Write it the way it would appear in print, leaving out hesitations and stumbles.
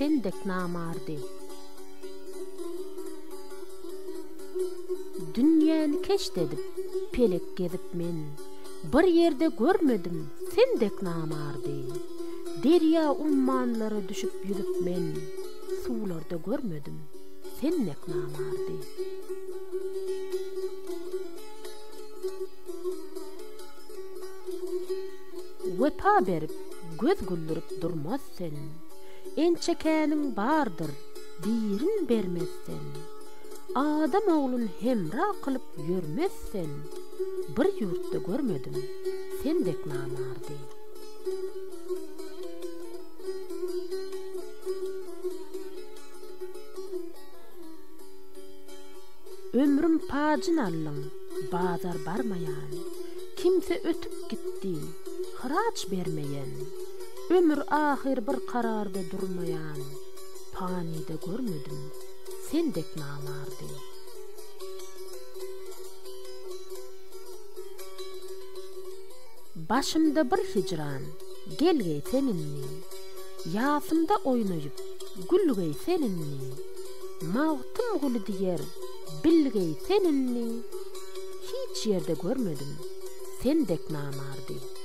sendek namardy. Dünýäni keşdedip, pelek gezip men, bir yerde görmedim sendek namardy. Derya ummanlara düşüp yüzüp men, suwlarda görmedim sendek namardy. Wepa berip, göz güldürüp durmaz sen, ençekäniň bardır, birin bermezsen. Adam oğlun hemra kılıp yürmezsen, bir yurtda görmedim sendek namardy. Ömrüm pajyn allyň, bazar barmayan, kimse ötüp gitdi, hıraç bermeyen. Ömür ahir bir kararda durmayan, panide görmedim sendek namardy. Başımda bir hicran, gelgey seninni, yasımda oynayıp, gülgey seninni, mağtım gülü diyer, bilgey seninni, hiç yerde görmedim sendek namardy.